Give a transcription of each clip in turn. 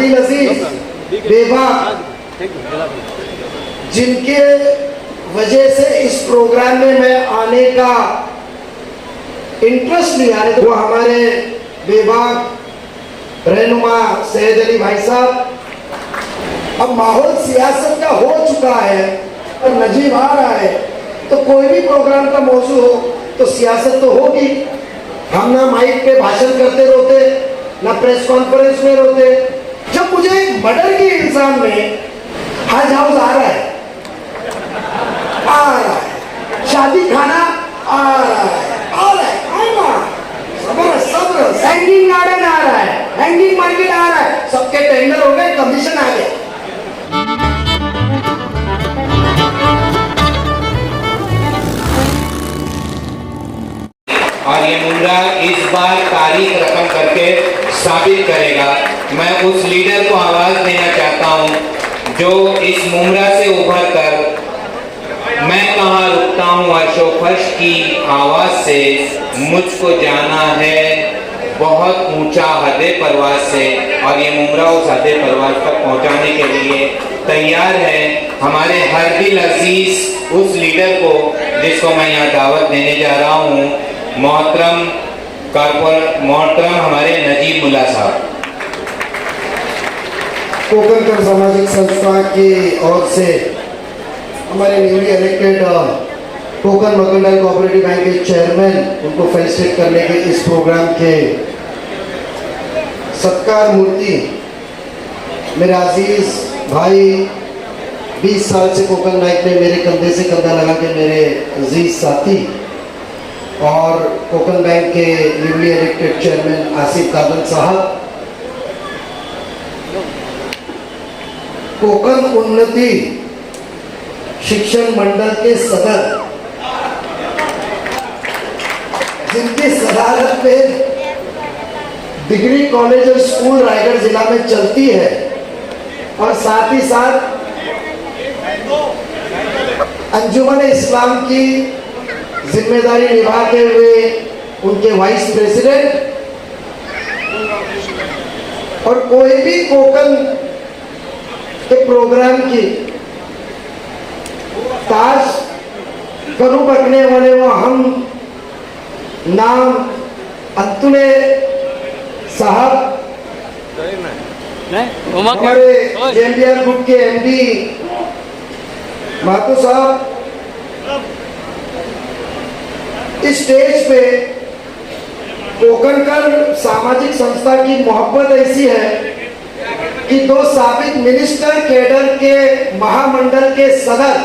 हरदील अजीज बेबाक, जिनके वजह से इस प्रोग्राम में मैं आने का इंटरेस्ट लिया है, तो वो हमारे बेबाक रहनुमा सैयद अली भाई साहब। अब माहौल सियासत का हो चुका है और नजीब आ रहा है, तो कोई भी प्रोग्राम का मौजू हो तो सियासत तो होगी। हम ना माइक पे भाषण करते रोते, ना प्रेस कॉन्फ्रेंस में रोते। जब मुझे एक मर्डर के इल्जाम में हज हाउस आ रहा है, शादी खाना आ रहा है, सब्र, हैंगिंग गार्डन आ रहा है, हैंगिंग मार्केट आ रहा है, सबके टेंडर हो गए, कमीशन आ गए। और ये मुमरा इस बार तारीख रकम करके साबित करेगा। मैं उस लीडर को आवाज देना चाहता हूं जो इस मुमरा से उभर कर मैं कहाँ रुकता हूँ अर्शो फर्श की आवाज से मुझको जाना है बहुत ऊंचा हदे परवाज से, और ये मुमरा उस हदे परवाज तक पहुंचाने के लिए तैयार है। हमारे हरदील अजीज उस लीडर को जिसको मैं यहाँ दावत देने जा रहा हूँ, मोहतरम हमारे नजीब मुल्ला साहब। कोकणकर सामाजिक संस्था की ओर से हमारे newly elected Konkan mercantile cooperative bank के चेयरमैन, उनको फेलिसिटेट करने के इस प्रोग्राम के सत्कार मूर्ति मेरे अजीज भाई, 20 साल से कोकण बैंक में मेरे कंधे से कंधा लगा के मेरे अजीज साथी और कोकण बैंक के न्यूली इलेक्टेड चेयरमैन आसिफ कादल साहब, कोकण उन्नति शिक्षण मंडल के सदर, जिनकी सदारत में डिग्री कॉलेज और स्कूल रायगढ़ जिला में चलती है, और साथ ही साथ अंजुमन इस्लाम की जिम्मेदारी निभाते हुए उनके वाइस प्रेसिडेंट, और कोई भी कोकण के प्रोग्राम की ताज करू बकने वाले वो हम नाम अंतुले साहब, हमारे जेएमबीआर ग्रुप के एमडी मातू साहब, इस स्टेज पे कोकणकर सामाजिक संस्था की मोहब्बत ऐसी है कि 2 साबिक मिनिस्टर कैडर के महामंडल के सदर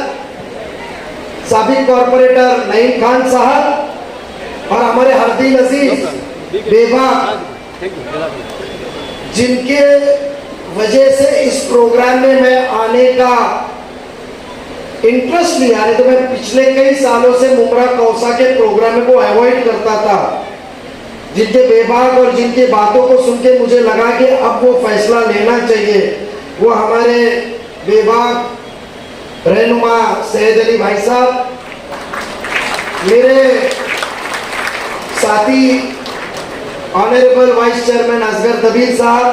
साबिक कॉर्पोरेटर नईम खान साहब और हमारे हरदील अजीज बेबाक, जिनके वजह से इस प्रोग्राम में मैं आने का इंटरेस्ट लिया है, तो मैं पिछले कई सालों से मुमरा कौसा के प्रोग्राम को अवॉइड करता था, जिनके बेबाक और जिनकी बातों को सुन के मुझे लगा कि अब वो फैसला लेना चाहिए। वो हमारे बेबाक रहनुमा सैयद अली भाई साहब, मेरे साथी ऑनरेबल वाइस चेयरमैन असगर दबीर साहब,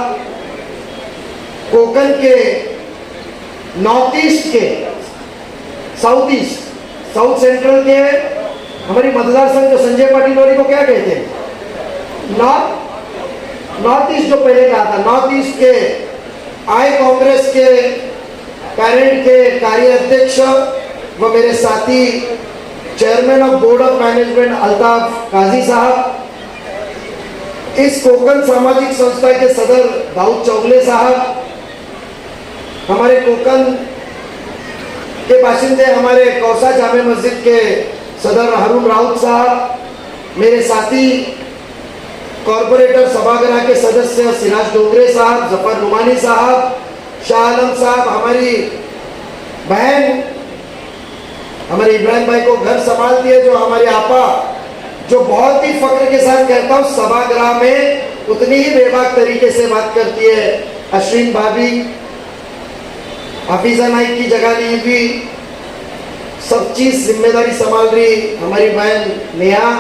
कोकण के नॉर्थ ईस्ट के साउथ सेंट्रल के हमारी मतदार संघ जो संजय पाटिल वाली को क्या कहते हैं, नॉर्थ ईस्ट जो पहले कहा था, नॉर्थ ईस्ट के आय कांग्रेस के पेरेंट के कार्य अध्यक्ष व मेरे साथी chairman of board of management Altaf Kazi साहब, इस कोकण सामाजिक संस्था के सदर दाऊद चौगले साहब, हमारे कोकण के बाशिंदे हमारे कौसा जामे मस्जिद के सदर हारून राउत साहब, मेरे साथी कॉर्पोरेटर सभागृह के सदस्य सिराज डोगरे साहब, जफर नुमानी साहब, शाह आलम साहब, हमारी बहन हमारे इब्राहिम भाई को घर संभालती है, जो हमारी आपा, जो बहुत ही फख्र के साथ कहता हूँ सभागृह में उतनी ही बेबाक तरीके से बात करती है, अश्विन भाभी, हफीजा नाइक की जगह ली हुई, सब चीज जिम्मेदारी संभाल रही हमारी बहन नेहा,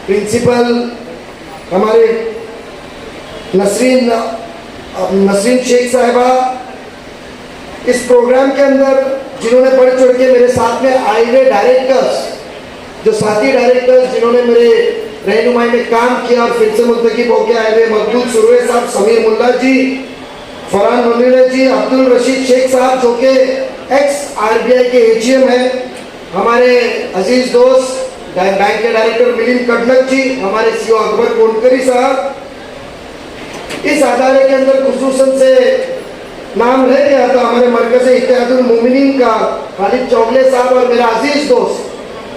प्रिंसिपल हमारे नसरीन नसीम शेख साहिबा, इस प्रोग्राम के अंदर जिन्होंने बढ़ चढ़ के मेरे साथ में आए हुए डायरेक्टर्स, जो साथी डायरेक्टर्स जिन्होंने मेरे रहनुमाई में काम किया और फिर से मुंतखब होकर आए हुए मकबूल सुरवे साहब, समीर मुल्ला जी, फरहान मुनीर जी, अब्दुल रशीद शेख साहब जो कि एक्स आरबीआई के एजीएम है, हमारे अजीज दोस्त बैंक के डायरेक्टर मिलिंद कडलक जी, हमारे सीओ अकबर कोनकरी साहब, इस अदारे के अंदर खुसूसन से नाम रह गया था हमारे मरकज़ इत्तेहादुल मोमिनीन का खालिद चौगले साहब और मेरा अजीज दोस्त,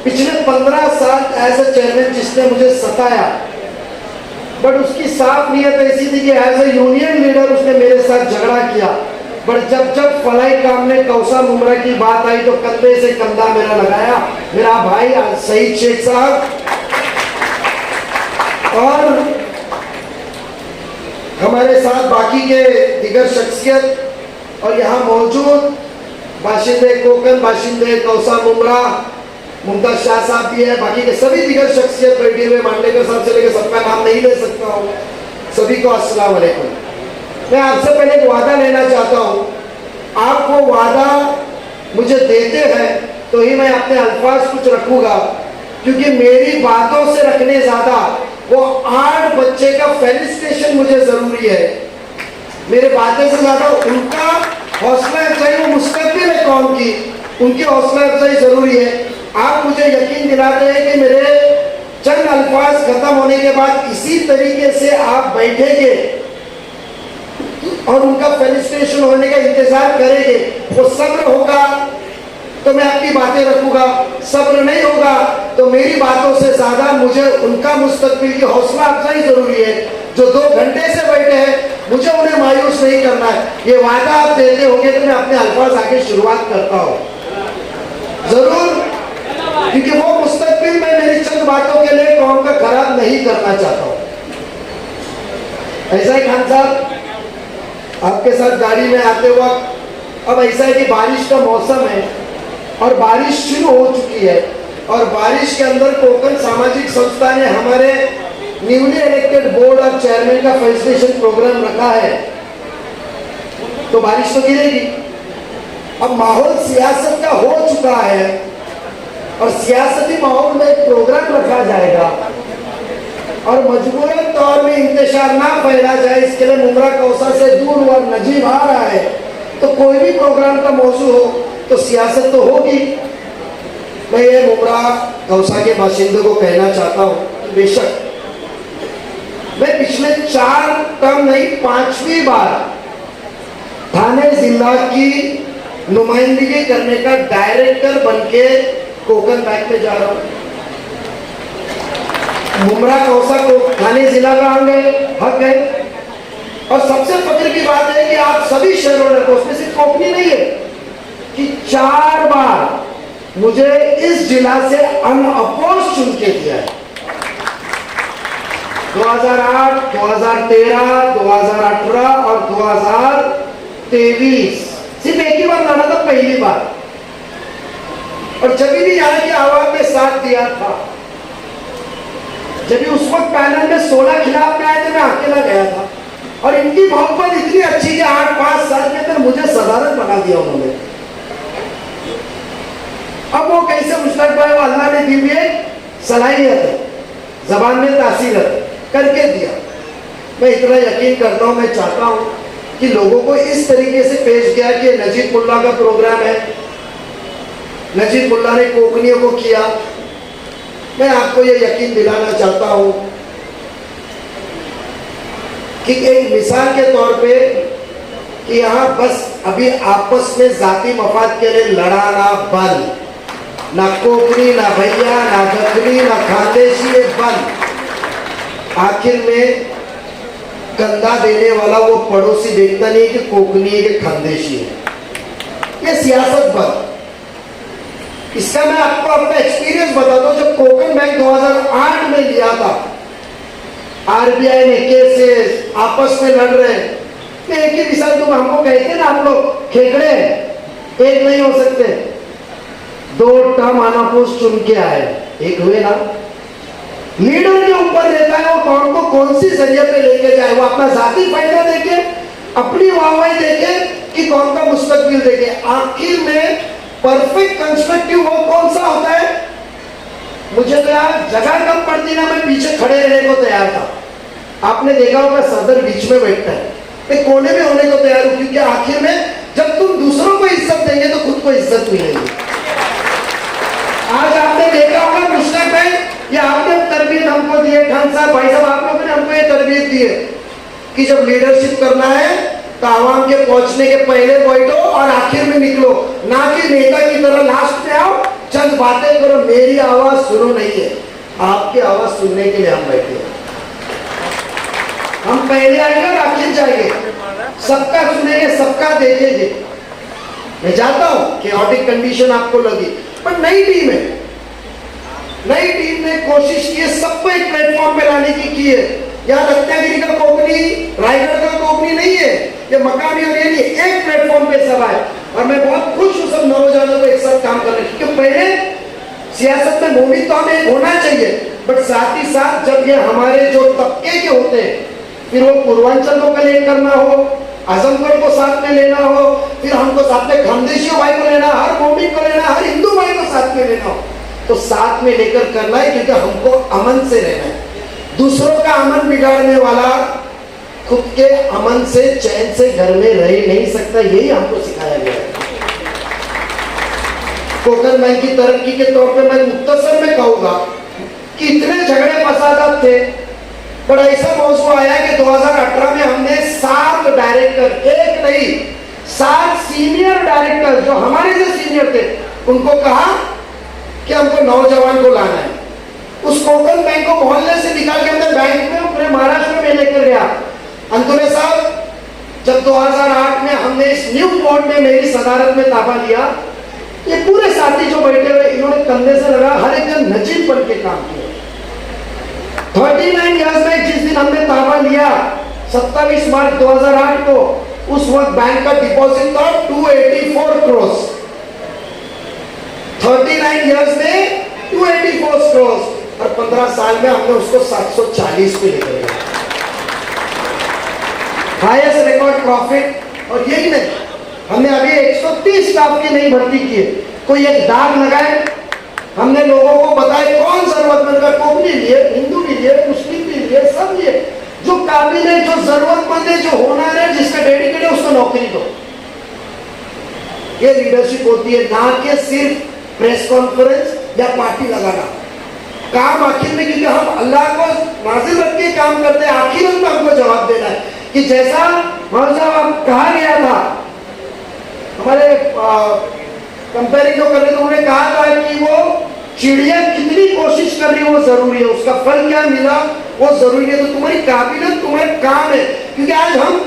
पिछले 15 साल एज ए चेयरमैन जिसने मुझे सताया, बट उसकी साफ नीयत ऐसी थी कि एज ए यूनियन लीडर उसने मेरे साथ झगड़ा किया, बट जब जब फलाई काम ने कौसा मुमरा की बात आई तो कंधे से कंधा मेरा लगाया मेरा भाई सईद शेख साहब और हमारे साथ बाकी के दिगर शख्सियत और यहाँ मौजूद बाशिंदे कोकन, बाशिंदे कौसा मुमरा, मुमताज शाह साहब भी है, बाकी के सभी दिगर शख्सियत बैठे हुए, मांडलेकर साहब से लेकर सबका नाम नहीं ले सकता हूँ, सभी को अस्सलाम वालेकुम। मैं आपसे पहले एक वादा लेना चाहता हूँ, आप वो वादा मुझे देते हैं तो ही मैं अपने अल्फाज कुछ रखूंगा, क्योंकि मेरी बातों से रखने ज्यादा वो 8 बच्चे का फेलिसिटेशन मुझे जरूरी है। मेरे बातें से ज्यादा उनका हौसला अफजाई, वो मुस्तकबिल है कौम की, उनकी हौसला अफजाई जरूरी है। आप मुझे यकीन दिलाते हैं कि मेरे चंद अल्फाज खत्म होने के बाद इसी तरीके से आप बैठेंगे और उनका फेलिसिटेशन होने का इंतजार करेंगे। वो सब्र होगा तो मैं अपनी बातें रखूंगा, सब्र नहीं होगा तो मेरी बातों से ज्यादा मुझे उनका मुस्तकबिल की हौसला अफजाई जरूरी है। जो 2 घंटे से बैठे हैं मुझे उन्हें मायूस नहीं करना है। ये वादा आप देते होंगे तो मैं अपने अल्फाज आगे शुरुआत करता हूँ जरूर, क्योंकि वो मुस्तकबिल में मेरी चंद बातों के लिए कौम का खराब नहीं करना चाहता हूँ। ऐसा ही खान साहब, आपके साथ गाड़ी में आते वक्त अब ऐसा है कि बारिश का मौसम है और बारिश शुरू हो चुकी है और बारिश के अंदर कोकन सामाजिक संस्था ने हमारे न्यूली इलेक्टेड बोर्ड और चेयरमैन का फेलिसिटेशन प्रोग्राम रखा है, तो बारिश तो गिरेगी। अब माहौल सियासत का हो चुका है और सियासती माहौल में एक प्रोग्राम रखा जाएगा और मजबूरन तौर में इंतशार ना फैला जाए, इसके लिए मुमरा कौसा से दूर और नजीब आ रहा है, तो कोई भी प्रोग्राम का मौजू हो तो सियासत तो होगी। मैं ये मुमरा कौसा के बाशिंदों को कहना चाहता हूँ, बेशक मैं पिछले 4 टर्म नहीं 5वीं बार थाने जिला की नुमाइंदगी करने का डायरेक्टर बनके कोकन बैंक में जा रहा हूँ। मुमरा कौसा को थाने जिला का हक है और सबसे फख्र की बात है कि आप सभी शेयर होल्डर को, उसमें सिर्फ कोकनी नहीं है, कि 4 बार मुझे इस जिला से अनअपोज चुन के दिया है। 2008, 2013, 2018 और 2023 सिर्फ एक ही बार लड़ा था, पहली बार, और जब भी यहाँ की आवाज में साथ दिया था, जब भी उस वक्त पैनल में 16 खिलाफ में आए थे, मैं अकेला गया था और इनकी मोहब्बत इतनी अच्छी कि 8-5 साल के अंदर मुझे सदारत बना दिया उन्होंने। अब वो कैसे मुश्ताक भाई, वो अल्लाह ने दी हुई सलाहियत है, जबान में तासीर करके दिया। मैं इतना यकीन करता हूँ, मैं चाहता हूँ कि लोगों को इस तरीके से पेश किया कि नजीब मुल्ला का प्रोग्राम है, नजीब मुल्ला ने कोकनियों को किया। मैं आपको ये यकीन दिलाना चाहता हूँ कि एक मिसाल के तौर पे कि यहाँ बस अभी आपस में जाती मफाद के लिए लड़ाना बंद, ना कोकनी, ना भैया, ना गखनी, ना खानदेशी, ये बंद। आखिर में कंधा देने वाला वो पड़ोसी देखता नहीं कि कोकनी है कि खानदेशी है, ये सियासत बंद। इसका मैं आपको अपना एक्सपीरियंस बताता हूँ। जब कोकन बैंक 2008 में लिया था, आरबीआई ने केसेस आपस में लड़ रहे, मैं एक ही मिसाल तुम हमको कहते ना, हम लोग खेकड़े एक नहीं हो सकते, 2 टर्म अनापोज चुन के आए, एक हुए ना। लीडर के ऊपर रहता है वो कौन को कौन सी जरिए पे लेके जाए, वो अपना जाती फायदा देखे अपनी वाहवाही देखे कि कौन का मुस्तकबिल देखे। आखिर में परफेक्ट कंस्ट्रक्टिव वर्क कौन सा होता है? मुझे तो यार जगह कम पड़ती ना, मैं पीछे खड़े रहने को तैयार था। आपने देखा होगा सदर बीच में बैठता है, मैं कोने में होने को तैयार हूं, क्योंकि आखिर में जब तुम दूसरों को इज्जत देंगे तो खुद को इज्जत मिलेगी। आज आपने देखा होगा मुश्ताक भाई, ये आपने तरबियत हमको दी है, खान साहब, भाई साहब, आप लोगों ने हमको ये तरबियत दी है कि जब लीडरशिप करना है तो आवाम के पहुंचने के पहले बैठो और आखिर में निकलो, ना कि नेता की तरह लास्ट में आओ, चंद बातें करो, मेरी आवाज सुनो नहीं है, आपकी आवाज सुनने के लिए हम बैठे हैं। हम पहले आएंगे और आखिर जाएंगे, सबका सुनेंगे, सबका देखेंगे। मैं चाहता हूं कि ऑडिट कंडीशन आपको लगी, पर नई टीम है, नई टीम ने कोशिश की है सबको एक प्लेटफॉर्म पे लाने की है। यहाँ रत्नागिरी का कोकनी, रायगढ़ का कोकनी नहीं है, ये मकामी और ये नहीं, एक प्लेटफॉर्म पे सब आए। और मैं बहुत खुश हूँ सब नौजवानों को एक साथ काम करने, क्योंकि पहले सियासत में मोमिन तो हमें होना चाहिए, बट साथ ही साथ जब ये हमारे जो तबके के होते हैं, फिर वो पूर्वांचल को कलेक्ट करना हो, आजमगढ़ को साथ में लेना हो, फिर हमको साथ में खानदेशी भाई को लेना, हर मोमिन को लेना, हर हिंदू भाई को साथ में लेना हो, तो साथ में लेकर करना है, क्योंकि हमको अमन से रहना है। दूसरों का अमन बिगाड़ने वाला खुद के अमन से, चैन से घर में रह नहीं सकता, यही हमको सिखाया गया है। कोकन बैंक की तरक्की के तौर पे मैं मुख्तसर में कहूंगा कि इतने झगड़े फसादात थे, बड़ा ऐसा मौसम आया कि 2018 में हमने 7 डायरेक्टर, एक नहीं 7 सीनियर डायरेक्टर जो हमारे से सीनियर थे, उनको कहा कि हमको नौजवान को लाना है। उस कोकन बैंक को मोहल्ले से निकाल के हमने बैंक में पूरे महाराष्ट्र में लेकर गया। अंतुले साहब, जब 2008 में हमने इस न्यू बोर्ड में मेरी सदारत में ताबा लिया, ये पूरे साथी जो बैठे हुए इन्होंने कंधे से लगा, हर एक जन नजीब बन के काम किया। 39 इयर्स में जिस दिन हमने ताबा लिया 27 मार्च 2008 को, उस वक्त बैंक का डिपॉजिट था 284 करोड़। 39 इयर्स में 284 करोड़, और 15 साल में हमने उसको 740 पे लेकर गया, हाईएस्ट रिकॉर्ड प्रॉफिट। और यही नहीं, हमने अभी 130 स्टाफ की नई भर्ती की है। कोई एक दाग लगाए, हमने लोगों को बताया कौन जरूरतमंद का, कोकनी लिए, हिंदू भी लिए, मुस्लिम भी लिए, सब लिए, जो काबिल है, जो जरूरतमंद है, जो होनहार है, जिसका डेडिकेट है, उसको नौकरी दो। ये लीडरशिप होती है, ना कि सिर्फ प्रेस कॉन्फ्रेंस या पार्टी लगाना। काम आखिर में, क्योंकि हम अल्लाह को नाज़िल रख के काम करते हैं, आखिर में हमको जवाब देना है कि जैसा मौलाना कहा गया था, हमारे कंपेयरिंग जो कर रहे थे, उन्होंने कहा था कि वो चिड़िया कितनी कोशिश कर रही है वो जरूरी है, उसका फल क्या मिला वो जरूरी है। तो तुम्हारी काबिलियत, तुम्हारा काम है, क्योंकि आज हम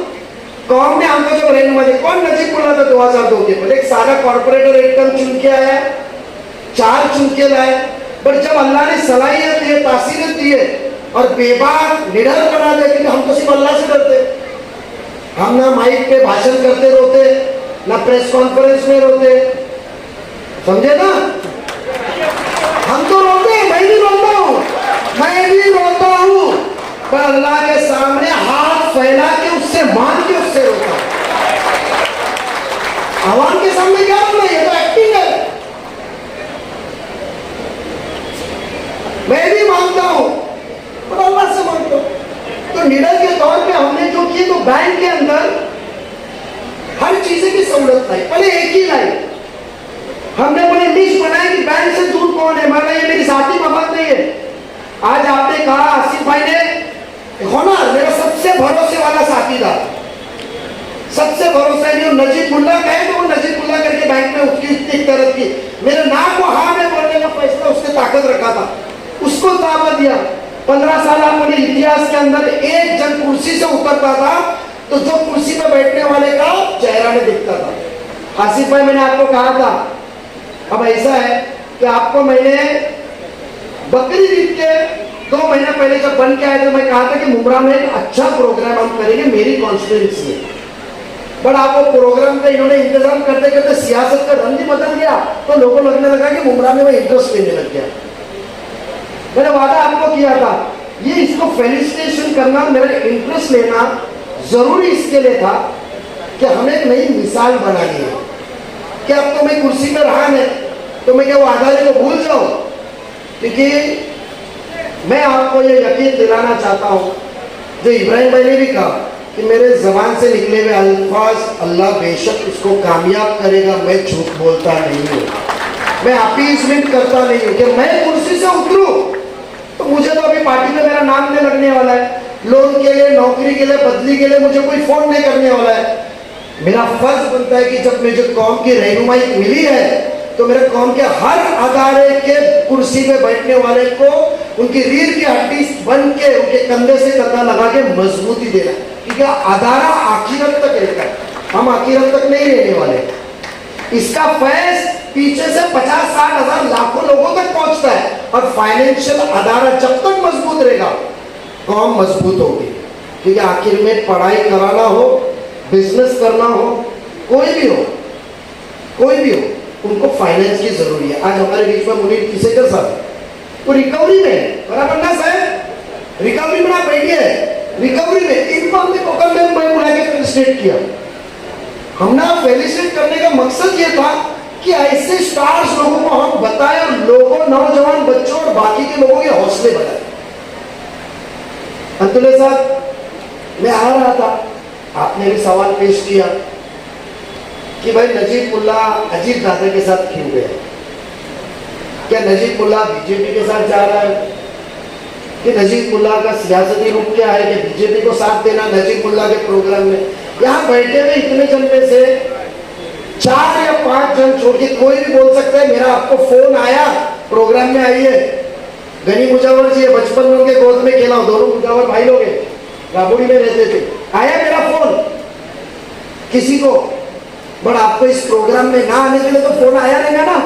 कौम ने हमको जब रहनुमा दे, कौन नजीब बोला था 2002 के पहले, एक सारा कॉर्पोरेटर एकदम चुन के आया, 4 चुन के लाए, पर जब अल्लाह ने सलाहियत दी है, तासीरत दी है और बेबाक निडर बना दिया, क्योंकि हम तो सिर्फ अल्लाह से डरते, हम ना माइक पे भाषण करते रोते, ना प्रेस कॉन्फ्रेंस में रोते, समझे ना? हम तो रोते हैं, मैं भी रोता हूँ, मैं भी रोता हूँ, पर अल्लाह के सामने हाथ फैला के उससे मांग के उससे रोता हूँ। आवाम के सामने क्या रोना, ये तो एक्टिंग है। मैं भी मांगता हूँ, पर अल्लाह से मांगता हूँ। तो निडर के तौर पे हमने जो किया, तो बैंक के अंदर हर चीज की सहूलत लाई। पहले एक ही लाई, हमने बड़े लिस्ट बनाई कि बैंक से दूर कौन है, मगर ये मेरी साथी मफत नहीं है। आज आपने कहा आसिफ भाई ने होना, मेरा सबसे भरोसे वाला साथी था, सबसे भरोसा नहीं। नजीब मुल्ला कहे तो वो नजीब मुल्ला करके बैंक में उसकी इतनी तरफ की, मेरे नाम को हाँ में बोलने का फैसला उसने ताकत रखा था, उसको दावा दिया। 15 साल आपने इतिहास के अंदर एक जन कुर्सी से उतरता था तो जो कुर्सी पे बैठने वाले का चेहरा नहीं दिखता था। आसिफ भाई, मैंने आपको कहा था, अब ऐसा है कि आपको मैंने बकरीद ईद के 2 महीना पहले जब बन के आए तो मैं कहा था कि मुमरा में एक अच्छा प्रोग्राम हम करेंगे मेरी कॉन्स्टिट्यूंसी में, बट आपको प्रोग्राम का इन्होंने इंतजाम करते करते सियासत का रंग ही बदल गया, तो लोगों को लगने लगा कि मुमरा में वो इंटरेस्ट लेने लग गया। मैंने वादा आपको किया था, ये इसको फेलिसिटेशन करना, मेरा इंटरेस्ट लेना जरूरी इसके लिए था कि हमें एक नई मिसाल बनानी है कि अब तो मैं कुर्सी में रहा नहीं तो मैं क्या वो अदारे को भूल जाऊं, क्योंकि मैं आपको ये यकीन दिलाना चाहता हूं जो इब्राहिम भाई ने भी कहा कि मेरे जबान से निकले हुए अल्फाज अल्लाह बेशक उसको कामयाब करेगा, मैं झूठ बोलता नहीं हूँ, मैं अपीजमेंट करता नहीं हूँ कि मैं कुर्सी से उतरूं तो मुझे तो अभी पार्टी में मेरा नाम नहीं लगने वाला है, लोन के लिए, नौकरी के लिए, बदली के लिए मुझे कोई फोन नहीं करने वाला है। मेरा फर्ज बनता है कि जब मुझे कौम की रहनुमाई मिली है तो मेरे कौम के हर अदारे के कुर्सी पे बैठने वाले को उनकी रीढ़ की हड्डी बन के उनके कंधे से कंधा लगा के मजबूती देना, क्योंकि अदारा आखिरत तक रहता है, हम आखिरत तक नहीं रहने वाले। इसका फैज पीछे से 50-60 हजार लाखों लोगों तक पहुंचता है और फाइनेंशियल अदारा जब तक मजबूत रहेगा कौम मजबूत होगी, क्योंकि आखिर में पढ़ाई कराना हो, बिजनेस करना हो, कोई भी हो उनको फाइनेंस की जरूरी है। आज हमारे बीच में मुनीर किसेकर साहब वो रिकवरी में है, बराबर ना साहब, रिकवरी में आप बैठिए, रिकवरी में इनको हमने कोकल में बुला के फेलिसिटेट किया। हमने फेलिसिटेट करने का मकसद ये था कि ऐसे स्टार्स लोगों को हम बताएं और लोगों, नौजवान बच्चों और बाकी के लोगों के हौसले बढ़ाएं। अंतुले साहब मैं आ रहा था, आपने भी सवाल पेश किया कि भाई नजीब मुल्ला अजीत दादा के साथ क्यों गया, क्या नजीब मुल्ला बीजेपी के साथ जा रहा है, कि नजीब मुल्ला का सियासती रूप क्या है कि बीजेपी को साथ देना नजीब मुल्ला के प्रोग्राम में। यहाँ बैठे हुए इतने जन में से 4 या 5 जन छोड़ के कोई भी बोल सकता है मेरा आपको फोन आया प्रोग्राम में आइए। गनी मुजावर जी बचपन में उनके गोद में खेला, दोनों मुजावर भाई लोग राबुड़ी में रहते थे, आया मेरा फोन किसी को, बट आपको इस प्रोग्राम में ना आने के लिए तो फोन आया रहेगा ना,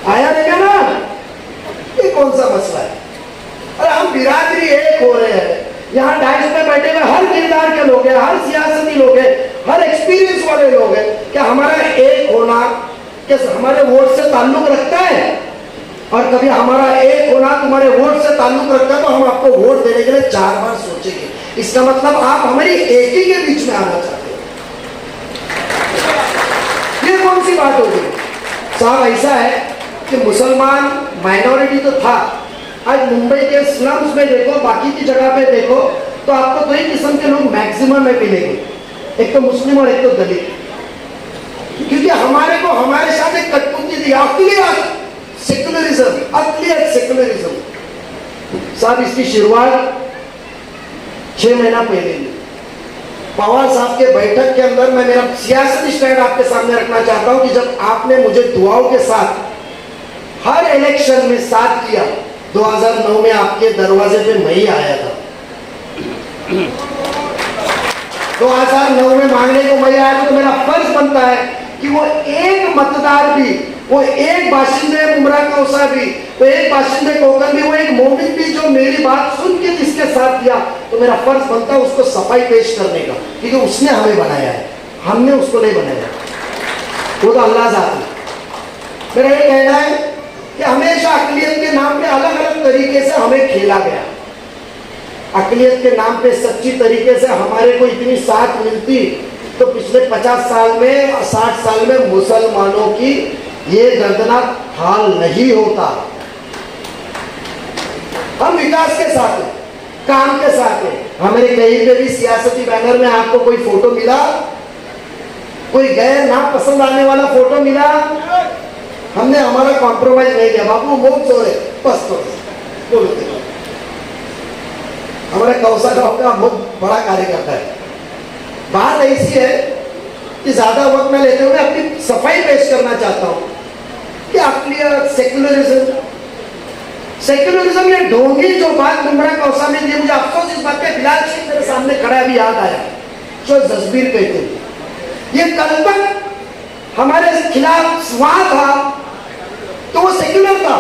आया रहेगा ना, ये कौन सा मसला है। अरे हम बिरादरी एक हो रहे हैं, यहाँ डाइस में बैठे हुए हर किरदार के लोग हैं, हर सियासती लोग हैं, हर एक्सपीरियंस वाले लोग हैं, क्या हमारा एक होना क्या हमारे वोट से ताल्लुक रखता है, और कभी हमारा एक होना तुम्हारे वोट से ताल्लुक रखता है तो हम आपको वोट देने के लिए 4 बार सोचेंगे। इसका मतलब आप हमारी एक ही के बीच में आना चाहते हैं, ये कौन सी बात होगी साहब। ऐसा है कि मुसलमान माइनॉरिटी तो था, आज मुंबई के स्लम्स में देखो, बाकी की जगह पे देखो तो आपको 2 ही किस्म के लोग मैक्सिमम में मिलेंगे, एक तो मुस्लिम और एक तो दलित, क्योंकि हमारे को हमारे साथ एक कटपुतली थी, अकलियत सेकुलरिज्म, अकलियत सेकुलरिज्म। साहब इसकी शुरुआत 6 महीना पहले पवार साहब के बैठक के अंदर मैं मेरा सियासती स्टैंड आपके सामने रखना चाहता हूं कि जब आपने मुझे दुआओं के साथ हर इलेक्शन में साथ किया, 2009 में आपके दरवाजे पे मैं ही आया था, 2009 में मांगने को मैं आया था, तो मेरा फर्ज बनता है कि वो एक मतदार भी, वो एक बाशिंदे मुमरा कौसा भी, वो एक बाशिंदे कोकल भी, वो एक मोमिन भी जो मेरी बात सुन के जिसके साथ किया, तो मेरा फर्ज बनता है उसको सफाई पेश करने का, क्योंकि उसने हमें बनाया है, हमने उसको नहीं बनाया, वो तो अल्लाह जात है। मेरा ये कहना है कि हमेशा अकलियत के नाम पे अलग अलग तरीके से हमें खेला गया, अकलियत के नाम पे सच्ची तरीके से हमारे को इतनी साथ मिलती तो पिछले 50 साल में 60 साल में मुसलमानों की ये दर्दनाक हाल नहीं होता। हम विकास के साथ हैं, काम के साथ हैं, हमारे कहीं पे भी सियासती बैनर में आपको कोई फोटो मिला, कोई गैर ना पसंद आने वाला फोटो मिला, हमने हमारा कॉम्प्रोमाइज नहीं किया। बाबू मोक्ष हो रहे बस तो बोलते हमारे कौसा गांव का बहुत बड़ा कार्यकर्ता है। बात ऐसी है कि ज्यादा वक्त में लेते हुए अपनी सफाई पेश करना चाहता हूं कि अकलियत सेक्युलरिज्म ये ढोंगी जो बात मुमरा कौसा में दी, मुझे अफसोस इस बात पे बिलाल शेख मेरे सामने खड़ा अभी याद आया, जो जसबीर कहते थे, ये कल तक हमारे खिलाफ वहां था तो वो सेक्युलर था।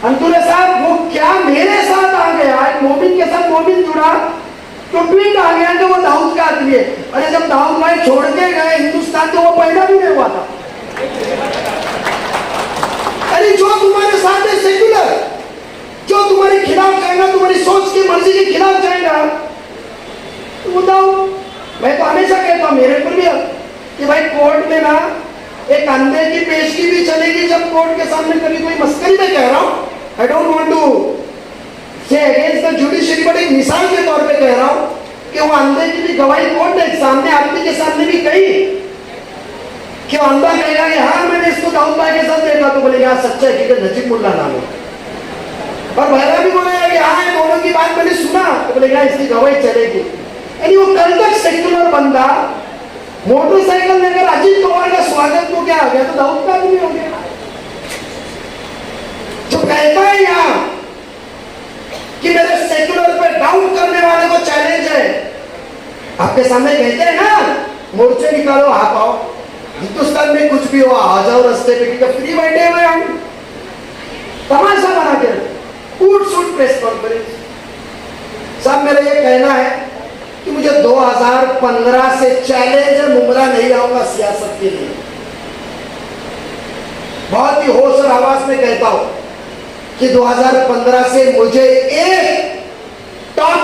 अंतुले साहब वो क्या मेरे साथ आ गया, मोमिन के साथ मोमिन जुड़ा तो ट्वीट आ गया कि वो दाऊद का आदमी है। अरे जब दाऊद भाई छोड़ के गए हिंदुस्तान तो वो पैदा भी नहीं हुआ था। अरे जो तुम्हारे साथ है सेक्युलर, जो तुम्हारे खिलाफ जाएगा, तुम्हारी सोच की मर्जी के खिलाफ जाएगा, तो बताओ। मैं कोर्ट में ना एक अंधे की पेशगी भी चलेगी जब कोर्ट के सामने कभी कोई मस्करी में कह रहा हूं, आई डोंट वांट टू से अगेंस्ट द जुडिशरी, बट एक मिसाल के तौर पे कह रहा हूं कि वो अंधे की भी गवाही कोर्ट ने सामने आदमी के सामने भी कही कि वो अंधा कहेगा कि हाँ मैंने इसको दाऊद भाई के साथ देखा, तो बोलेगा हाँ सच्चा है क्योंकि नजीब मुल्ला नाम है। और बहरा भी बोलेगा कि हाँ दोनों की बात मैंने सुना, तो बोलेगा इसकी गवाही चलेगी। यानी वो कल तक सेक्युलर बंदा मोटरसाइकिल लेकर अजीत पवार का स्वागत को क्या आ गया, तो दाऊद का भी हो गया। जो कहता है यहाँ कि मेरे सेक्युलर पे डाउट करने वाले को चैलेंज है, आपके सामने कहते हैं ना मोर्चे निकालो आप आओ, हिंदुस्तान में कुछ भी हो आ जाओ रास्ते पे, क्योंकि फ्री बैठे हुए हम, तमाशा बना के फूट सूट प्रेस कॉन्फ्रेंस। सब मेरा ये कहना है कि मुझे 2015 से चैलेंज है, मुमरा नहीं आऊंगा सियासत के लिए। बहुत ही होश और आवाज में कहता हूं कि 2015 से मुझे एक टॉप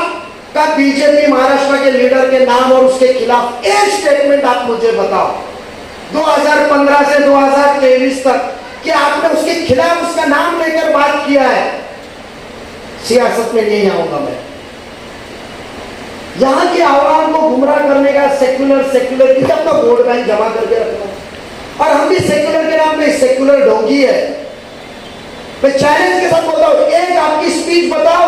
का बीजेपी महाराष्ट्र के लीडर के नाम और उसके खिलाफ एक स्टेटमेंट आप मुझे बताओ 2015 से 2023 तक कि आपने उसके खिलाफ उसका नाम लेकर बात किया है। सियासत में नहीं आऊंगा मैं। यहां की आवाम को गुमराह करने का सेक्युलर की अपना वोट बैंक जमा करके रखना, और हम भी सेक्युलर के नाम पे सेक्युलर ढोंगी है। मैं चैलेंज के साथ बोलता हूं, एक आपकी स्पीच बताओ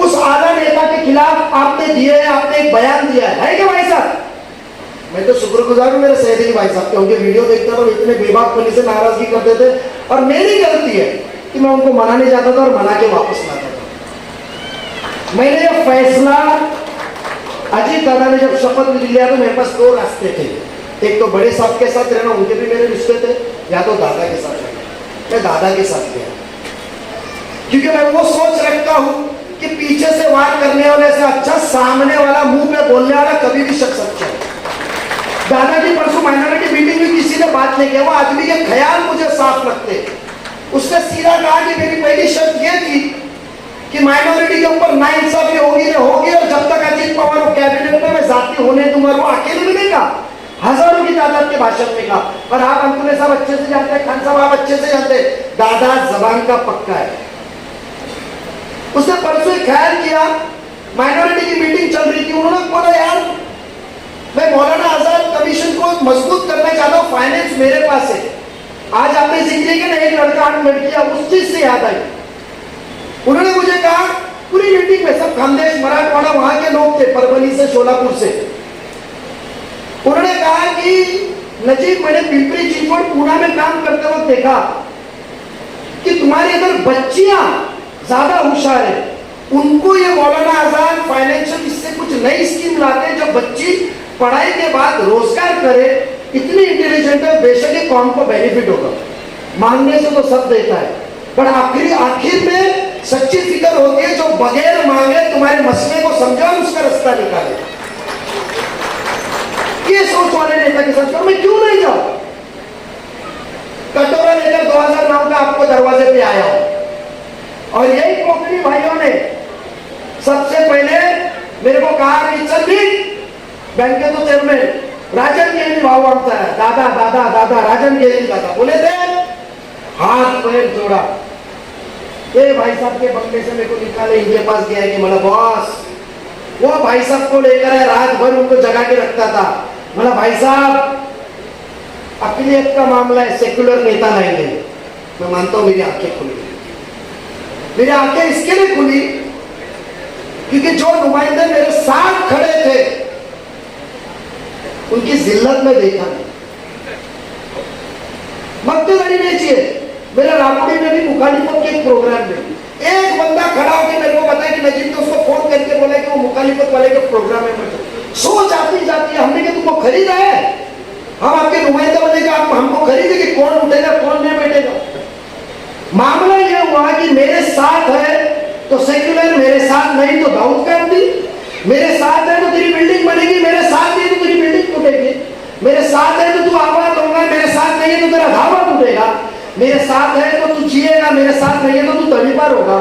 उस आला नेता के खिलाफ आपने दिए है, आपने एक बयान दिया है क्या भाई साहब? मैं तो शुक्रगुजार हूं मेरे सहदेवी भाई साहब के, उनके वीडियो देखता था, इतने बेबाकपनी से नाराजगी करते थे, और मेरी गलती है कि मैं उनको मनाने जाता था और मना के वापस लाता था। मैंने ये फैसला अजीत दादा ने जब शपथ लिया तो मेरे पास दो रास्ते थे, एक तो बड़े साहब के साथ रहना, उनके भी मेरे रिश्ते थे, या तो दादा के साथ रहना। मैं दादा के साथ गया क्योंकि मैं वो सोच रखता हूं कि पीछे से वार करने वाले से अच्छा सामने वाला मुंह पे बोलने वाला कभी भी शख्स अच्छा है। दादा की परसों माइनॉरिटी मीटिंग में किसी ने बात नहीं किया, वो आदमी के ख्याल मुझे साफ लगते। उसने सीधा कहा कि मेरी पहली शर्त ये थी कि माइनॉरिटी के ऊपर नाइंसाफी होगी ना होगी, और जब तक अजीत पवार को कैबिनेट में मैं जाती होने दूंगा। वो अकेले में नहीं कहा, हजारों की तादाद के भाषण में कहा, और आप अंतुले साहब अच्छे से जानते हैं, खान साहब आप अच्छे से जानते हैं, दादा जबान का पक्का है। उसने परसों ख्याल किया, माइनॉरिटी की मीटिंग चल रही थी, उन्होंने बोला यार मैं मौलाना आजाद कमीशन को मजबूत करना चाहता हूं, फाइनेंस मेरे पास है। आज आपने जिक्र किया ना एक लड़का 8 लड़कियां, उस चीज से याद आई। उन्होंने मुझे कहा पूरी मीटिंग में सब खानदेश मराठवाड़ा वहां के लोग थे, परभनी से शोलापुर से। उन्होंने कहा कि नजीब मैंने पिंपरी चिंचवड पूना में काम करते वक्त देखा कि तुम्हारे इधर बच्चियां ज्यादा होशियार है, उनको ये मौलाना आजाद फाइनेंशियल इससे कुछ नई स्कीम लाते हैं, जब बच्ची पढ़ाई के बाद रोजगार करे, इतनी इंटेलिजेंट है, बेशक ये कौम को बेनिफिट होगा। मांगने से तो सब देता है, पर आखिर में सच्ची फिक्र होती है जो बगैर मांगे तुम्हारे मसले को समझे और उसका रास्ता निकाले। ये सोच वाले नेता के साथ मैं क्यों नहीं जाऊं? कटोरा लेकर 2009 का आपको दरवाजे पे आया हूं, और यही कोकरी भाइयों ने सबसे पहले मेरे को कहा कि चल भी बँकेचं चेअरमॅन राजन गेली भाव आमचा दादा दादा दादा राजन गेली दादा बोले थे, हाथ पैर जोड़ा। ये भाई साहब के बंगले से मेरे को निकाले, इनके पास गया कि बोला बॉस, वो भाई साहब को लेकर है, रात भर उनको जगा के रखता था। बोला भाई साहब अकलियत का मामला है, सेक्युलर नेता लाएंगे। मैं मानता हूं मेरी आंखें खुली, मेरी आंखें इसके लिए खुली क्योंकि जो नुमाइंदे मेरे साथ खड़े थे उनकी जिल्लत में देखा नहीं। मक्तेदारी नहीं चाहिए। मेरा रामपुरी में भी मुखालिफत के एक प्रोग्राम में एक बंदा खड़ा होकर मेरे को बताया कि नजीब ने उसको फोन करके बोला कि वो मुखालिफत वाले के प्रोग्राम में सोच आती जाती है। हमने कि तुमको खरीदा है, हम आपके नुमाइंदा बनेगा, आप हमको खरीदे कि कौन उठेगा कौन नहीं बैठेगा। मामला यह हुआ कि मेरे साथ है तो सेक्युलर, मेरे साथ नहीं तो दाऊद गांधी, मेरे साथ है तो तेरी बिल्डिंग बनेगी, मेरे साथ नहीं तो तेरी बिल्डिंग टूटेगी, मेरे साथ है तो तू आबाद होगा, मेरे साथ नहीं है तो तेरा धावा टूटेगा, मेरे साथ है तो तू जिएगा, मेरे साथ नहीं है तो तू तड़ीपार होगा।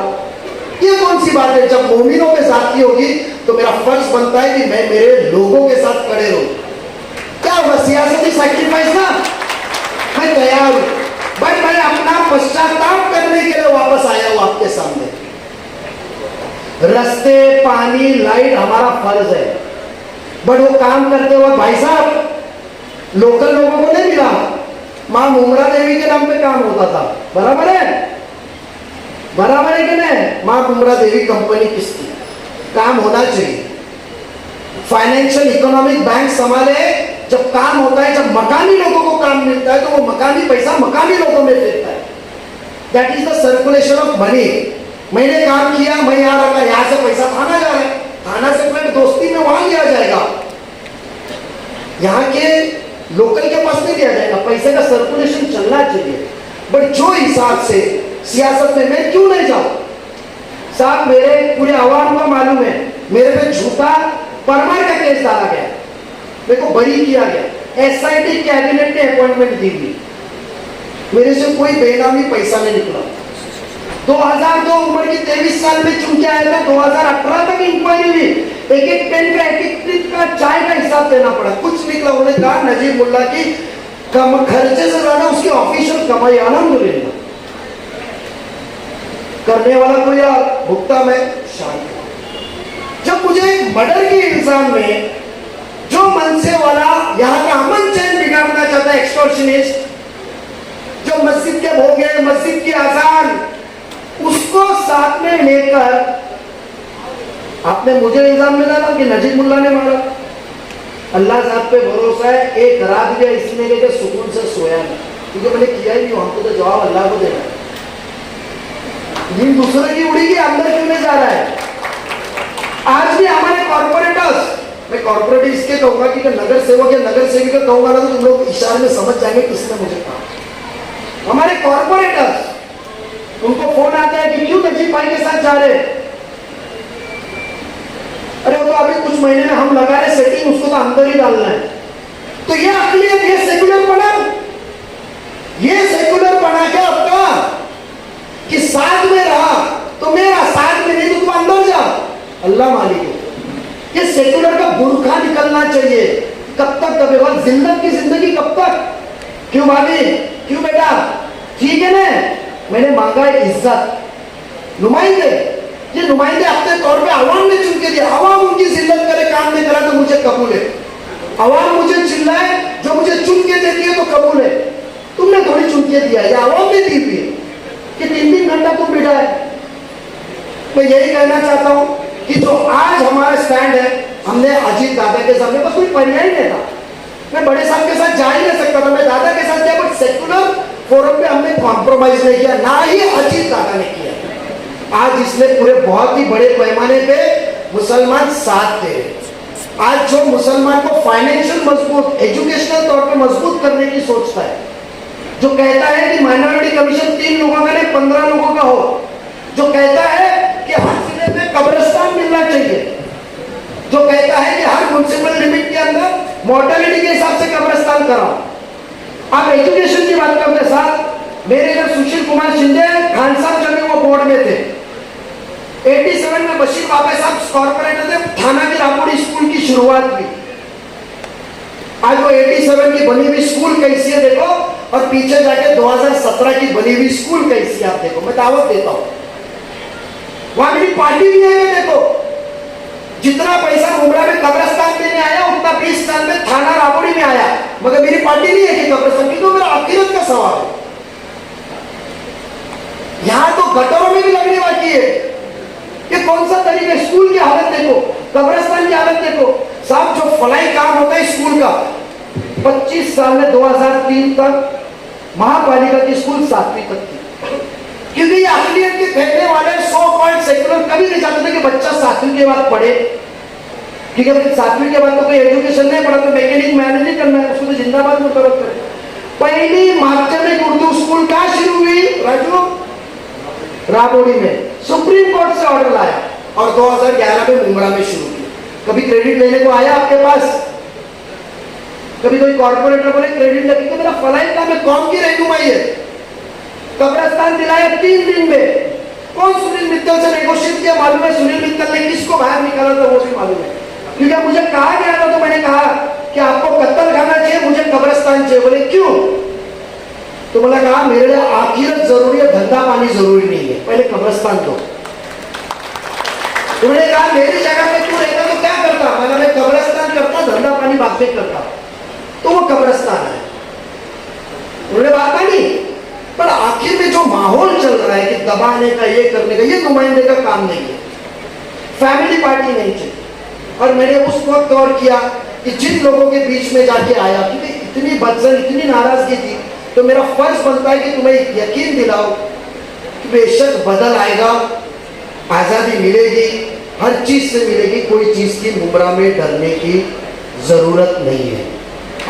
ये कौन सी बात है? जब मोमिनों में जाती होगी तो मेरा फर्ज बनता है कि मैं मेरे लोगों के साथ खड़े रहूं। क्या हुआ? सियासती सैक्रिफाइस ना, मैं तैयार हूं, बट मैं अपना पश्चाताप करने के लिए वापस आया हूं आपके सामने। रस्ते, पानी, लाइट हमारा फर्ज है, बट वो काम करते वक्त भाई साहब लोकल लोगों को नहीं मिला, मां मुमरा देवी के नाम पे काम होता था, बराबर है, बराबर है कि नहीं? मां मुमरा देवी कंपनी किसकी? काम होना चाहिए। फाइनेंशियल इकोनॉमिक बैंक संभाले, जब काम होता है, जब मकानी लोगों को काम मिलता है तो वो मकानी पैसा मकानी लोगों में फिरता है। That is the circulation of money. मैंने काम किया, मैं यहाँ रखा, यहाँ से पैसा थाना जा रहा है, थाना से फिर दोस्ती में वहां लिया जाएगा, यहाँ के लोकल के पास नहीं लिया जाएगा। पैसे का सर्कुलेशन चलना चाहिए, बट जो हिसाब से सियासत में मैं क्यों नहीं जाऊं साहब? मेरे पूरे आवाम को मालूम है, मेरे पे झूठा परमार का केस डाला गया, मेरे को बरी किया गया, एसआईटी कैबिनेट ने अपॉइंटमेंट दी थी, मेरे से कोई बेनामी पैसा नहीं निकला। 2002 उम्र की 23 साल में चुन के आया था, 2018 तक इंक्वायरी हुई, एक एक पेन का, एक एक ट्रिप का, चाय का हिसाब देना पड़ा, कुछ निकला। उन्होंने कहा नजीब मुल्ला की कम खर्चे से ज्यादा उसकी ऑफिशियल कमाई, अल्हम्दुलिल्लाह। करने वाला को यार भुगता मैं शांत। जब मुझे मर्डर के इल्जाम में जो मनसे वाला यहाँ का अमन चैन बिगाड़ना चाहता है, एक्सटॉर्शनिस्ट, जो मस्जिद के भोगे, मस्जिद की आजान, उसको साथ में लेकर आपने मुझे इल्जाम में डाला कि नजीब मुल्ला ने मारा। अल्लाह साहब पे भरोसा है, एक रात भी इसने लेकर सुकून से सोया नहीं, क्योंकि मैंने किया ही नहीं, हमको तो जवाब अल्लाह को देना है। नींद दूसरे की उड़ेगी, अंदर क्यों नहीं जा रहा है? आज भी हमारे कॉर्पोरेटर्स, मैं कॉर्पोरेट इसके कहूंगा कि नगर सेवक या नगर सेविका कहूंगा ना, तो तुम लोग इशारे में समझ जाएंगे किसने मुझे कहा। हमारे कॉर्पोरेटर्स, उनको फोन आता है कि क्यों नजीब भाई के साथ जा रहे? अरे वो तो अभी कुछ महीने में हम लगा रहे सेटिंग, उसको तो अंदर ही डालना है। तो ये अकलियत, ये सेक्युलर पना, ये सेक्युलर पना क्या आपका कि साथ में रहा तो मेरा, साथ में नहीं तो तुम अंदर जा, अल्लाह मालिक है। ये सेक्युलर का बुरखा निकलना चाहिए। कब तक कभी और जिंदगी की जिंदगी कब तक? क्यों भाभी, क्यों बेटा, ठीक है ना? मैंने मांगा है इज्जत, नुमाइंदे, ये नुमाइंदे अपने तौर पे आवाम ने चुन के दिया, आवाम उनकी जिल्लत करे, काम नहीं करा तो मुझे कबूल है। आवाम मुझे चिल्लाए, जो मुझे चुन के देती है तो कबूल है। तुमने थोड़ी चुन के दिया है, आवाम ने दी हुई है कि 3-3 घंटा तुम बिठा है। मैं यही कहना चाहता हूं कि जो आज हमारा स्टैंड है, हमने अजीत दादा के सामने बस कोई पर्याय नहीं था, मैं बड़े साहब के साथ जा ही नहीं सकता था, मैं दादा के साथ गया, बट सेक्युलर फोरम पे हमने कॉम्प्रोमाइज नहीं किया, ना ही अजीत दादा ने किया। आज इसलिए पूरे बहुत ही बड़े पैमाने पे मुसलमान साथ थे। आज जो मुसलमान को फाइनेंशियल मजबूत, एजुकेशनल तौर पे मजबूत करने की सोचता है, जो कहता है कि माइनॉरिटी कमीशन 3 लोगों का नहीं 15 लोगों का हो, जो कहता है कि हर जिले में कब्रिस्तान मिलना चाहिए, जो कहता है कि हर म्युनिसिपल लिमिट के अंदर मोर्टेलिटी के हिसाब से कब्रिस्तान कराओ। आप एजुकेशन की बात करते साथ, मेरे इधर सुशील कुमार शिंदे खान साहब जब वो बोर्ड में थे, 87 में बशीर बाबा साहब कॉर्पोरेटर थे, थाना की रामपुरी स्कूल की शुरुआत हुई। आज वो 87 की बनी हुई स्कूल कैसी है देखो, और पीछे जाके 2017 की बनी हुई स्कूल कैसी है आप देखो, मैं दावत देता हूं। वहां मेरी पार्टी भी है, देखो जितना पैसा मुमरा में कब्रिस्तान देने आया उतना 20 साल में थाना रामपुरी में आया, मगर मेरी पार्टी नहीं है कि कब्रिस्तान की, तो मेरा आखिरत का सवाल है। यहां तो गटरों में भी लगने बाकी है। ये कौन सा तरीका? स्कूल की हालत देखो, कब्रिस्तान की हालत देखो साहब। जो फलाई काम होता है स्कूल का, 25 साल में 2003 तक महापालिका की स्कूल 7वीं तक थी, क्योंकि ये अकलियत के फेंकने वाले 100 सेक्युलर कभी नहीं चाहते थे कि बच्चा 7वीं के बाद पढ़े, क्योंकि 7वीं के बाद तो कोई एजुकेशन नहीं पढ़ा, तो मैकेनिक मैनेजर करना है, उसको तो जिंदाबाद मुतरफ करे। पहली माध्यमिक उर्दू स्कूल कहाँ शुरू हुई राजू? राबोड़ी में। सुप्रीम कोर्ट से ऑर्डर लाया और 2011 में मुंबरा में शुरू किया। कभी क्रेडिट लेने को आया आपके पास? कभी कोई कॉर्पोरेटर बोले क्रेडिट लगी तो मेरा फलाई काम है, कौन की रहनुमाई है? कब्रिस्तान दिलाया 3 दिन में। कौन सुनील मित्तल से नेगोशिएट किया मालूम है? सुनील मित्तल ने किसको बाहर निकाला था वो भी मालूम है, क्योंकि मुझे कहा गया था, तो मैंने कहा कि आपको कत्ल खाना चाहिए, मुझे कब्रिस्तान कब्रस्तान चाहिए। बोले क्यों? तो बोला कहा मेरे लिए आखिरत जरूरी है, धंधा पानी जरूरी नहीं है, पहले कब्रस्तान दो। उन्होंने कहा मेरी जगह पे तू रहता तो क्या करता? मैंने मैं कब्रस्तान करता, धंधा पानी बाद में करता। तो वो कब्रस्तान है। उन्होंने बात मानी, पर आखिर में जो माहौल चल रहा है कि दबाने का, ये करने का, ये नुमाइंदे का काम नहीं है, फैमिली पार्टी नहीं चाहिए। और मैंने उस वक्त गौर किया कि जिन लोगों के बीच में जाके आया, क्योंकि इतनी बदजन, इतनी नाराजगी थी, तो मेरा फर्ज बनता है कि तुम्हें यकीन दिलाओ कि बेशक बदल आएगा, आजादी मिलेगी, हर चीज से मिलेगी, कोई चीज की मुमरा में डरने की जरूरत नहीं है।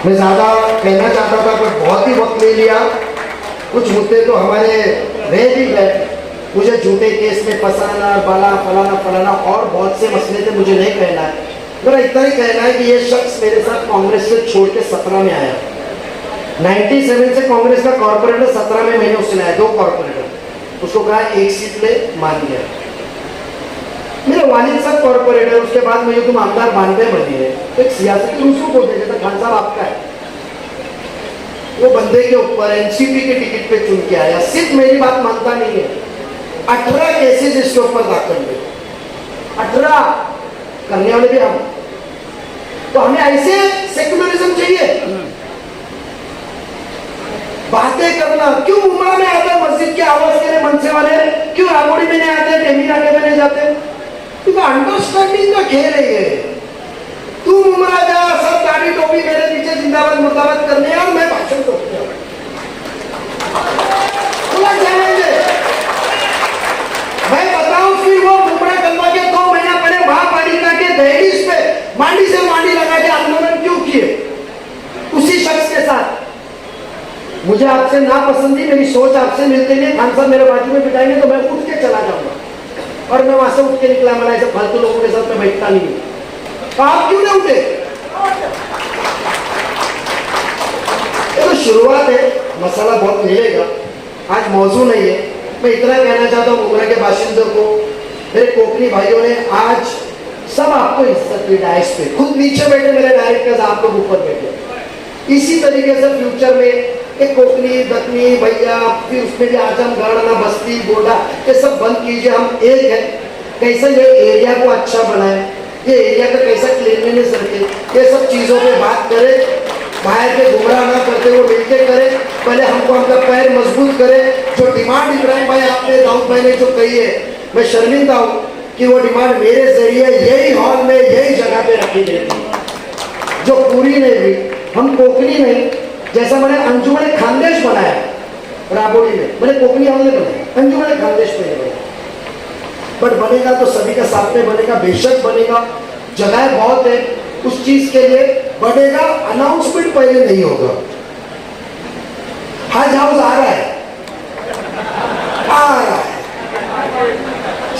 मैं ज्यादा कहना चाहता था पर बहुत ही वक्त ले लिया। कुछ मुद्दे तो हमारे रह भी गए, मुझे झूठे केस में फंसाना, फलाना फलाना और बहुत से मसले थे, मुझे नहीं कहना है। मेरा इतना ही कहना है कि ये शख्स मेरे साथ कांग्रेस से छोड़ के 17 में आया, 97 से कांग्रेस का कॉर्पोरेटर, 17 में मैंने उससे लाया 2 कॉर्पोरेटर, उसको कहा 1 सीट ले, मान गया। मेरे वालिद साहब कॉर्पोरेटर, उसके बाद मुझे तुम आमदार 92 बने हैं, तो एक सियासती उसको बोल देते थे खान साहब आपका है, वो बंदे के ऊपर एनसीपी के टिकट पे चुन के आया, सिर्फ मेरी बात मानता नहीं है, 18 केसेस इसके ऊपर दाखिल हुए, 18 करने वाले भी हम। तो हमें ऐसे सेक्युलरिज्म चाहिए, बातें करना। क्यों मुमरा में आते हैं मस्जिद की आवाज के लिए मनसे वाले, क्यों रामोड़ी में नहीं आते, टेमीरा के में नहीं जाते? क्योंकि अंडरस्टैंडिंग का खेल है ये। तू मुमरा जा, सब दाढ़ी टोपी मेरे पीछे जिंदाबाद मुर्दाबाद करने और मैं भाषण करता हूं, मैं बताऊं फिर वो मुमरा करवा के 2 महीना पहले महापालिका के दहलीज पे मांडी से मांडी लगा के आंदोलन क्यों किए उसी शख्स के साथ? मुझे आपसे नापसंदी, मेरी सोच आपसे मिलते नहीं, खान साहब मेरे बाजू में बिठाएंगे तो मैं उठ के चला जाऊंगा, और मैं वहां से उठ के निकला, मैंने ऐसे फालतू लोगों के साथ मैं बैठता नहीं हूं। तो आप क्यों नहीं उठे? ये तो शुरुआत है, मसाला बहुत मिलेगा, आज मौजू नहीं है। मैं इतना कहना चाहता हूँ मुमरा के बाशिंदों को, मेरे कोकनी भाइयों ने आज सब आपको इज्जत दी, डायस पे खुद नीचे बैठे मेरे डायरेक्टर्स, आप लोग ऊपर बैठे। इसी तरीके से फ्यूचर में एक कोकनी, दखनी भैया, फिर उसमें भी आजमगढ़ ना, बस्ती, गोडा, ये सब बंद कीजिए। हम एक है, कैसे ये एरिया को अच्छा बनाए, ये एरिया का कैसा क्लीनलीनेस रखे, ये सब चीजों पे बात करें, बाहर के गुमराह ना करते हुए मिलके करें। पहले हमको हमका पैर मजबूत करें। जो डिमांड इब्राहिम भाई आपने, दाऊद भाई ने जो कही है, मैं शर्मिंदा हूँ कि वो डिमांड मेरे जरिए यही हॉल में, यही जगह पे रखी गई थी, जो पूरी नहीं हुई। हम कोकनी नहीं, जैसा मैंने अंजुमन खानदेश बनाया राबोड़ी में, मैंने कोकनी हमने बनाया, अंजुमन खानदेश में नहीं बनाया, बट बनेगा तो सभी का साथ में बनेगा, बेशक बनेगा, जगह बहुत है उस चीज के लिए बढ़ेगा। अनाउंसमेंट पहले नहीं होगा। हज हाउस आ रहा है,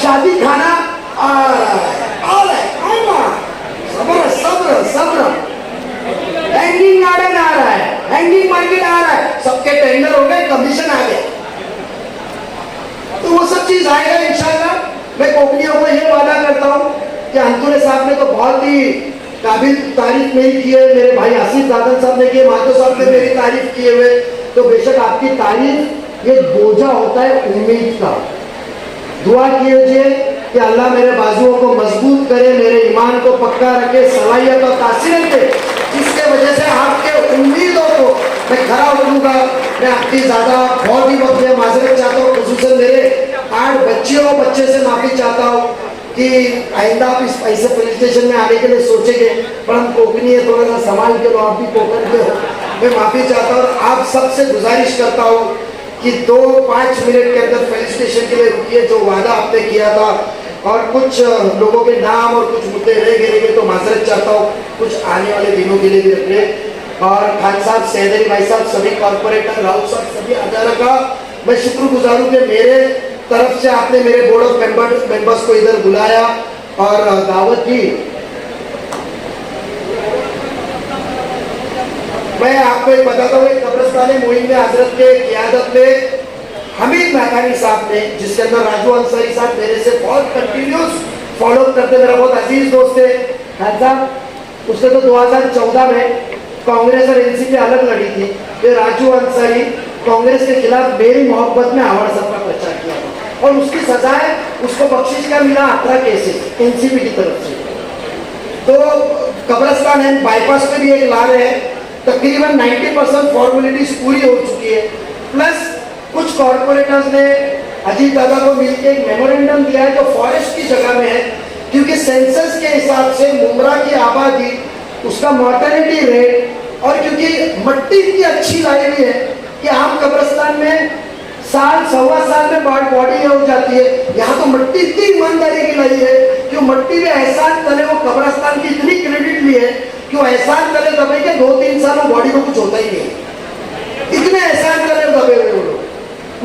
शादी खाना आ रहा है, सब्र सब्र सब्र। हैंगिंग गार्डन आ रहा है, हैंगिंग मार्केट आ रहा है, सबके टेंडर हो गए, कमीशन आ गया, तो वो सब चीज आएगा इंशाल्लाह। मैं कोकनियों को ये वादा करता हूँ कि अंतुले साहब ने तो बहुत ही काबिल तारीफ नहीं की है, मेरे भाई आसिफ दादन साहब ने किए, माधो साहब ने मेरी तारीफ किए हुए, तो बेशक आपकी तारीफ ये बोझा होता है उम्मीद का। दुआ कीजिए कि अल्लाह मेरे बाजुओं को मजबूत करे, मेरे ईमान को पक्का रखे, सलाहियत और तासीर दे, जिसके वजह से आपके उम्मीदों को मैं खरा उठूंगा। मैं आपकी ज्यादा बहुत ही वक्त में माजरत चाहता हूँ, खुसूसन मेरे 8 बच्चियों बच्चे से माफी चाहता हूँ कि आइंदा आप इस ऐसे पुलिस स्टेशन में आने के लिए सोचेंगे, पर हम कोकनी है, थोड़ा सा संभाल के लो, आप भी कोकन के हो। मैं माफी चाहता हूँ और आप सबसे गुजारिश करता हूँ कि 2-5 मिनट के अंदर पुलिस स्टेशन के लिए रुकिए, जो वादा आपने किया था, और कुछ लोगों के नाम और कुछ मुद्दे रह गए तो माजरत चाहता हूँ, कुछ आने वाले दिनों के लिए भी रखने। और खान साहब, सैदरी भाई साहब, सभी कॉर्पोरेटर, राउत साहब, सभी अदारा का मैं शुक्रगुजार हूँ कि मेरे तरफ से आपने मेरे बोर्ड ऑफ मेंबर्स को इधर बुलाया और दावत दी। मैं आपको एक बताता हूँ, कब्रिस्तान मुहिम में हजरत के क़ियादत में हमीद नाकानी साहब ने, जिसके अंदर राजू अंसारी साहब मेरे से बहुत कंटिन्यूस फॉलो करते, मेरा बहुत अजीज दोस्त है खान साहब, उसने तो 2014 में कांग्रेस और एनसीपी अलग लड़ी थी, फिर राजू अंसारी कांग्रेस के खिलाफ मेरी मोहब्बत में आवाज सबका प्रचार किया था और उसकी सजाए उसको बख्शिश का मिला 18 केसेस एनसीपी की तरफ से। तो कब्रिस्तान एंड बाईपास पे भी एक ला रहे हैं, तकरीबन 90% फॉर्मेलिटीज पूरी हो चुकी है। प्लस कुछ कॉर्पोरेटर्स ने अजीत दादा को मिलकर एक मेमोरेंडम दिया है जो फॉरेस्ट की जगह में है, क्योंकि सेंसस के हिसाब से मुमरा की आबादी, उसका मॉर्टेलिटी रेट और क्योंकि मिट्टी इतनी अच्छी लाई हुई है कि आम कब्रिस्तान में साल सवा साल में बॉडी हो जाती है, यहाँ तो मिट्टी इतनी ईमानदारी की लाई है कि मिट्टी में एहसान तले वो कब्रिस्तान की इतनी क्रेडिट ली है कि वो एहसान तले दबे के 2-3 साल में बॉडी को कुछ होता ही नहीं, इतने एहसान तले दबे हुए वो लोग,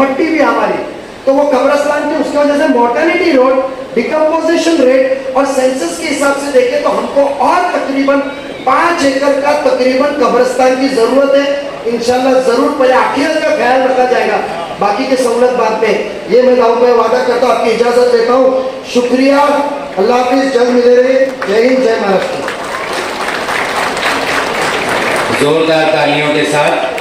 मिट्टी भी हमारी। तो वो कब्रिस्तान की उसकी वजह से मॉर्टेलिटी रेट, डिकम्पोजिशन रेट और सेंसस के हिसाब से देखें तो हमको और तकरीबन 5 एकड़ का तकरीबन कब्रिस्तान की जरूरत है। इंशाल्लाह जरूर पहले आखिरत का ख्याल रखा जाएगा, बाकी के सहूलत बाद में। ये मैं दाऊद भाई वादा करता हूँ, आपकी इजाजत लेता हूँ। शुक्रिया, अल्लाह हाफिज, जल्द मिले रहे। जय हिंद, जय महाराष्ट्र। जोरदार तालियों के साथ